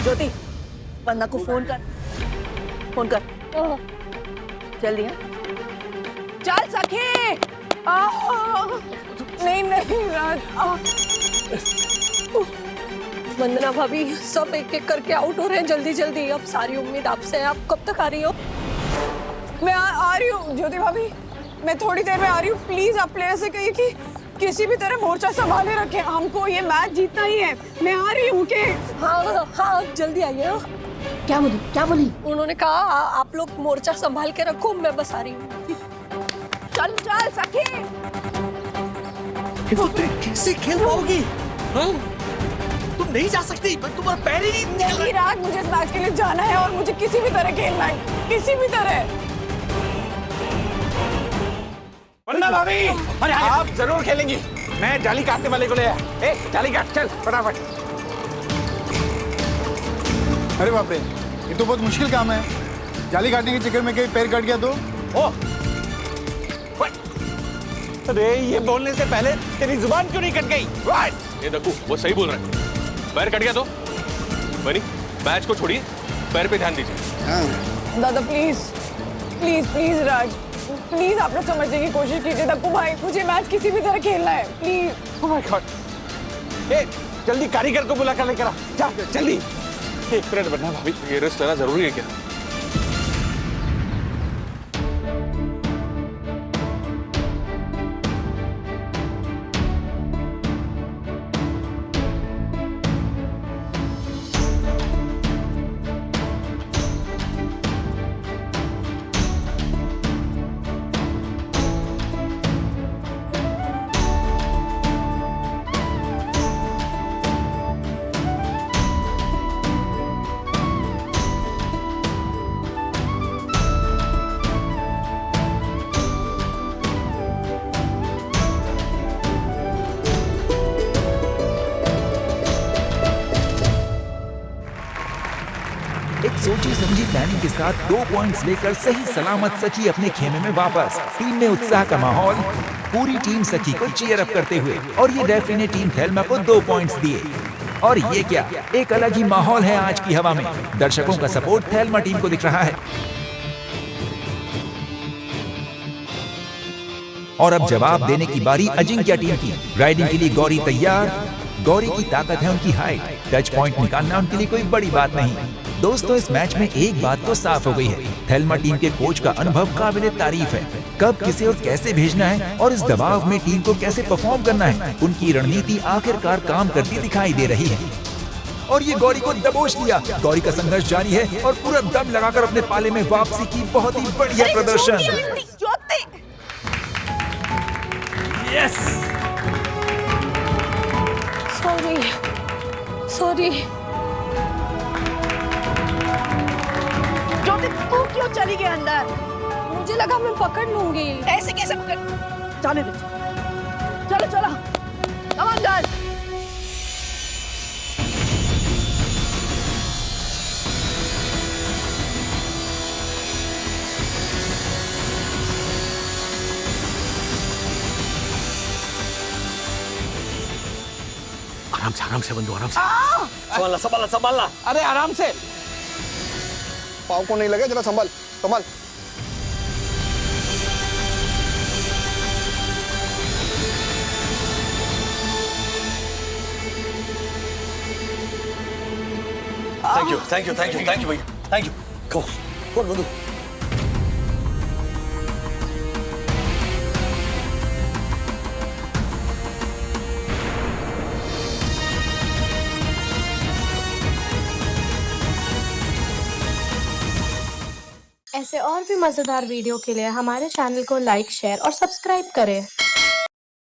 ज्योति, वंदना को फोन कर, फोन कर जल्दी। चल सखी। नहीं नहीं राज, वंदना भाभी सब एक एक करके आउट हो रहे हैं जल्दी जल्दी। अब सारी उम्मीद आपसे है, आप कब तक आ रही हो? मैं आ रही हूँ ज्योति भाभी, मैं थोड़ी देर में आ रही हूँ। प्लीज आप प्लेयर से कहिए कि किसी भी तरह मोर्चा संभाले रखें, हमको ये मैच जीतना ही है। मैं आ रही हूँ के। हाँ हाँ जल्दी आइए। क्या बोली, क्या बोली? उन्होंने कहा आप लोग मोर्चा संभाल के रखो, मैं बस आ रही हूँ। चल चल सखी। कैसे खेल पाओगी? हाँ? तुम नहीं जा सकती, पर तुम्हारा पैर ही नहीं राज, मुझे इस मैच के लिए जाना है और मुझे किसी भी तरह खेलना है, किसी भी तरह। वंदना भाभी, आप जरूर खेलेंगी। मैं जाली काटने वाले को ले आया। ए, जाली काट, चल फटाफट। अरे बाप रे, ये तो बहुत मुश्किल काम है। जाली काटने के चक्कर में कहीं पैर कट गया तो? ओ, अरे ये बोलने से पहले तेरी जुबान क्यों नहीं कट गई? राइट। ये देखो, वो सही बोल रहा है। पैर कट गया तो बनी, मैच को छोड़िए, पैर पे ध्यान दीजिए। दादा please please please Raj, please आप लोग समझने की कोशिश कीजिए। दक्कू भाई, मुझे मैच किसी भी तरह खेलना है, प्लीज। ओह माय गॉड, ए जल्दी कारीगर को बुला कर लेकर आ, जा जल्दी। एक मिनट वन्ना भाभी, ये रिस्क लेना जरूरी है क्या? एक सोची समझी प्लानिंग के साथ 2 पॉइंट्स लेकर सही सलामत सखी अपने खेमे में वापस। टीम में उत्साह का माहौल, पूरी टीम सखी को चीयर अप करते हुए, और ये रेफरी ने टीम थेल्मा को 2 पॉइंट्स दिए। और ये क्या, एक अलग ही माहौल है आज की हवा में। दर्शकों का सपोर्ट थेल्मा टीम को दिख रहा है। और अब जवाब देने की बारी अजिंक्य टीम की। राइडिंग के लिए गौरी तैयार। गौरी की ताकत है उनकी हाइट, टच पॉइंट निकालना उनके लिए कोई बड़ी बात नहीं। दोस्तों, इस मैच में एक बात तो साफ हो गई है, थेल्मा टीम के कोच का अनुभव काबिले तारीफ है। कब किसे और कैसे भेजना है और इस दबाव में टीम को कैसे परफॉर्म करना है, उनकी रणनीति आखिरकार काम करती दिखाई दे रही है। और ये गौरी को दबोच लिया। गौरी का संघर्ष जारी है और पूरा दम लगाकर अपने पाले में वापसी की बहुत ही बढ़िया प्रदर्शन। यस। सॉरी। ज्योति, तू क्यों चली गई अंदर? मुझे लगा मैं पकड़ लूंगी। ऐसे कैसे पकड़? जाने दे। चलो कम ऑन गर्ल्स। आराम से बंधु, आराम से। संभालना। अरे आराम से। पाव को नहीं लगे, जरा संभाल। थैंक यू भैया, थैंक यू। कौन बंधु? ऐसे और भी मज़ेदार वीडियो के लिए हमारे चैनल को लाइक, शेयर और सब्सक्राइब करें।